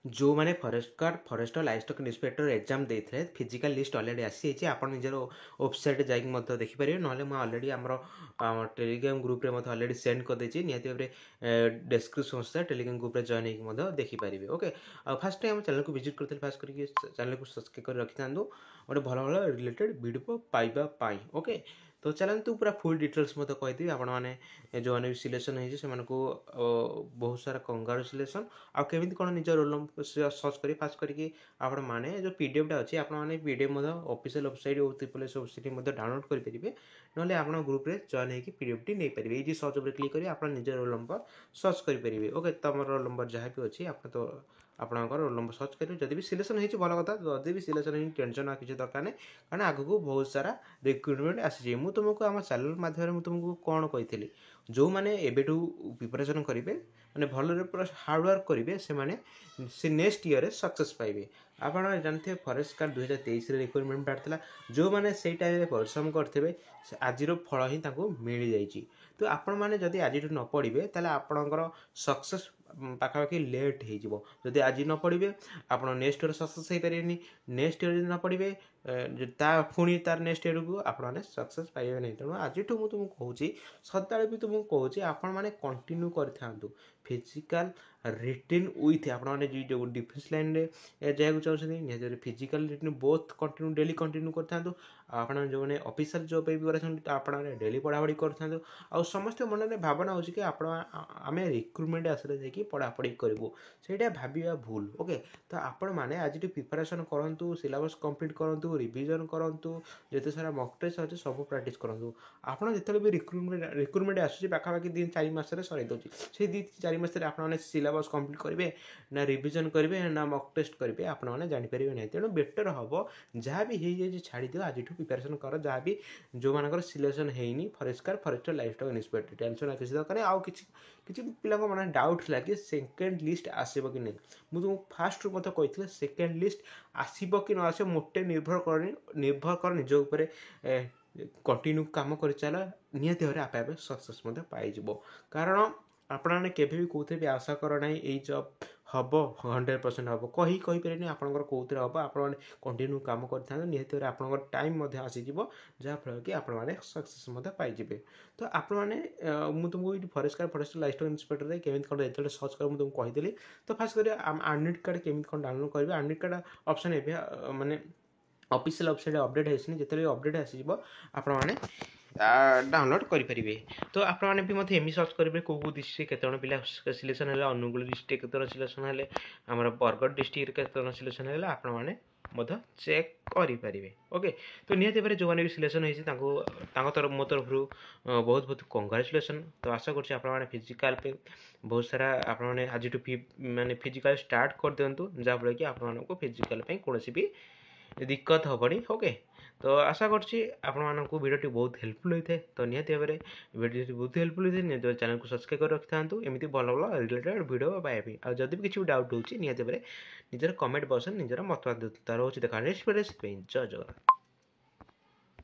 जो मैंने forest guard forester livestock inspector exam देते फिजिकल लिस्ट अलरेडी आसी आप निजर वेबसाइट जाकि देखिपारे ना अलरेडी आम टेलीग्राम ग्रुप रे अलरेडी सेंड कर देछि निहाती भाबरे डिस्क्रिप्शन टेलीग्राम ग्रुप रे जॉइन होकि देखिपारे ओके फास्ट टाइम चैनल को विजिट करते फास्ट करके चैनल को सब्सक्राइब कर रखि था गोटे भल भल रिलेटेड वीडियो पाइबा ओके तो चलतु पूरा फुल डिटेल्स मत कहीदेवी आपण मैंने जो मैंने भी सिलेक्शन हो बहुत सारा कंग्राचुलेसन आमी कौन निज रोल नंबर सर्च कर फास्ट करके आपण मैंने जो पीडीएफटा अच्छी आपने पीडीएफ ऑफिशियल वेबसाइट और ट्रिपल एस वेबसाइट डाउनलोड करेंगे ना आप ग्रुप में जॉइन होकर पीडीएफ टी नहीं पारे ये सर्च पर क्लिक करेंगे आप निज रोल नंबर सर्च करेंगे ओके तुम रोल नंबर जहाँ भी अच्छी आप तो आपंकर रोल नंबर सर्च करेंगे जब भी सिलेक्शन होती भल कथा जब भी सिलेक्शन हो टेंशन किसी दरकार नहीं कारण आगक बहुत सारा रिक्रुटमेंट आसी मुझे तुमको आम चैनल मध्यम तुमको कौन कही जो मैंने एबेठू प्रिपरेशन करेंगे मैंने भल पूरा हार्डवर्क करेंगे से नेक्स्ट ईयर सक्सेस पाइबे आप जानते हैं फॉरेस्ट गार्ड 2023 रिक्रुटमेंट बाहर जो मैंने से टाइम परिश्रम करते आज फल ही मिल जाइए तो आपण मैंने जदि आज न पढ़े ताले आपणकर सक्सेस पाखापाखि लेट हो जदि आज न पढ़े आप नेक्स्ट ईयर सक्सेस हो पारे नेक्स्ट ईयर न पढ़े पुणी तार नेक्स्ट ईयर को आपने सक्सेस पाइबे नहीं तेणु आज मुझे तुमको कहूँ सदा भी तुमको कहूँ आपण मैंने कंटिन्यू कर फिजिकल रिटिन विथ आपने जो डिफेन्स लाइन में जावाक चाहते निहत physical written both continue daily continue कर आप जो मैंने ऑफिशियल जॉब भी आपने डेली पढ़ापढ़ी कर समस्त मन में भावना हो कि आम रिक्रुटमेंट आसले जाकि पढ़ापढ़ी करूँ से भाविया भूल ओके तो आपण मैंने आज प्रिपरेशन करूँ सिलेबस कंप्लीट करूँ रिविजन करूँ जिते सारा मॉक टेस्ट अच्छे सब प्रैक्टिस करूँ आपड़ जो भी रिक्रुटमेंट आसूँ पाखापाखि 3-4 मासरे सर दूसरी से 2-4 मासरे आपने सिलेबस कंप्लीट करेंगे ना रिविजन करेंगे ना मॉक टेस्ट करेंगे आपने जानीपारे नहीं तेणु बेटर हम जहाँ भी हो जाए छाड़ी दियो आज प्रिपरेशन कर जहाँ भी जो मानकर सिलेक्शन होनी फॉरेस्टर लाइवस्टॉक इंस्पेक्टर टेंशन किसी दरकार आउ किसी पिला मन डाउट लगे सेकेंड लिस्ट आसब कि नहीं मुझे तुमको फास्ट रू मतलब कही सेकेंड लिस्ट आसब कि न आस मोटे निर्भर कर निज उपर कंटिन्यू कम कर चल निहत भाव आपे आपे सक्सेस पाइज कारण आपने केवे भी कौन भी आशा कर ना यही जॉब हम 100% हम कहीपरि आपंकर कौन हम आप कंटिन्यू कम कर निहत भाव आपंकर टाइम आसीज जहाँफल कि आपने सक्सेस पाइबे तो आपने मुझे तुमको ये फॉरेस्ट लाइवस्टॉक इंस्पेक्टर केमी कौन रिजल्ट सर्च कर तुमको कहीदेली तो फास्ट कर एडमिट कार्ड केमी कौन डाउनलोड करेंगे एडमिट कार्ड ऑप्शन है माने ऑफिशियल वेबसाइट अपडेट होनी जिते अपडेट आसो आपने डाउनलोड करेंगे तो आपने भी मतलब एमि सर्च करेंगे कौ डिस्ट्रिक्ट केत पिला सिलेक्शन है अनुगुल डिस्ट्रिक्ट केत सिलेक्शन है आम बरगढ़ डिस्ट्रिक्ट केत सिलेक्शन है आपने चेक करेंगे ओके तो निहत भाव जो मैंने भी सिलेक्शन होती तरफ मो तरफ बहुत बहुत कंग्राचुलेसन तो आशा कर फिजिकाल पे बहुत सारा आपने आज माने फिजिकाल स्टार्ट कर दिंतु जहाँफल कि आपको फिजिकाल कौन भी दिक्कत हेनी ओके तो आशा करूँ भिडियोटी बहुत हेल्पफुल होता है तो निहत भाव में भिडियो बहुत हेल्पफुल होता है निज चैनल को सब्सक्राइब कर रखि था एमती भल भल रिलेटेड भिडियो पाइबी आ जब भी किसी डाउट हो निहत भाव में निजर कमेंट बक्स निजर मतवाद रोचे देखा नेक्स्ट भिडियो जय जगन्नाथ।